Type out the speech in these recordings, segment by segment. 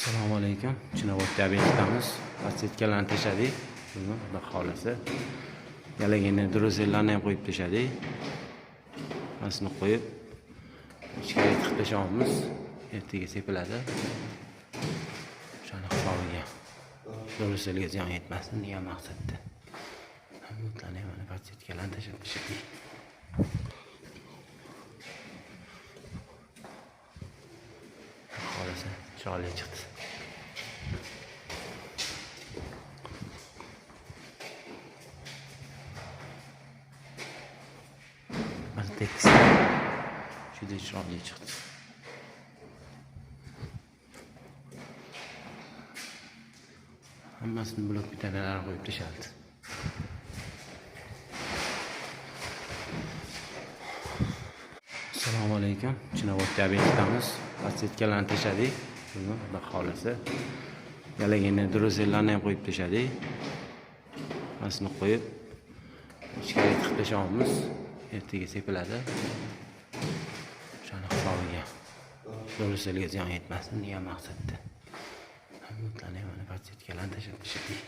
Assalomu alaykum. Chinovodda obyektdamiz. Pasetkalarni tashadik. Buni Xudo xolasa. Yalagini druzellarni ham qo'yib tashadik. Asini qo'yib ichkariga tiqib tashamamiz. Ertaga sepiladi. O'shani hisobiga druzelga ziyon yetmasin degan maqsadda. Hammalarni mana pasetkalarni tashadik. Xolasa chiroyli chiqdi. Tekst juda chiroyli chiqdi. Hammasini blok bitanalar qo'yib tashaldi. Assalomu alaykum. Chinovodda obyektdamiz. Pasetkalarni tashadik. Buni Xudo xolasa. Yalagini druzellarni ham qo'yib tashadik. Asini qo'yib ichkariga tiqib tashamamiz. Ertaga sepiladi. O'shani hisobiga druzelga ziyon yetmasin degan maqsadda. Hammalarni mana pasetkalarni tashadik.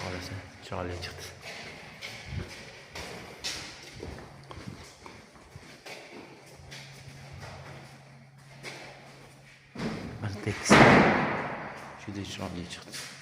Xolasa chiroyli chiqdi. Tekst juda chiroyli chiqdi.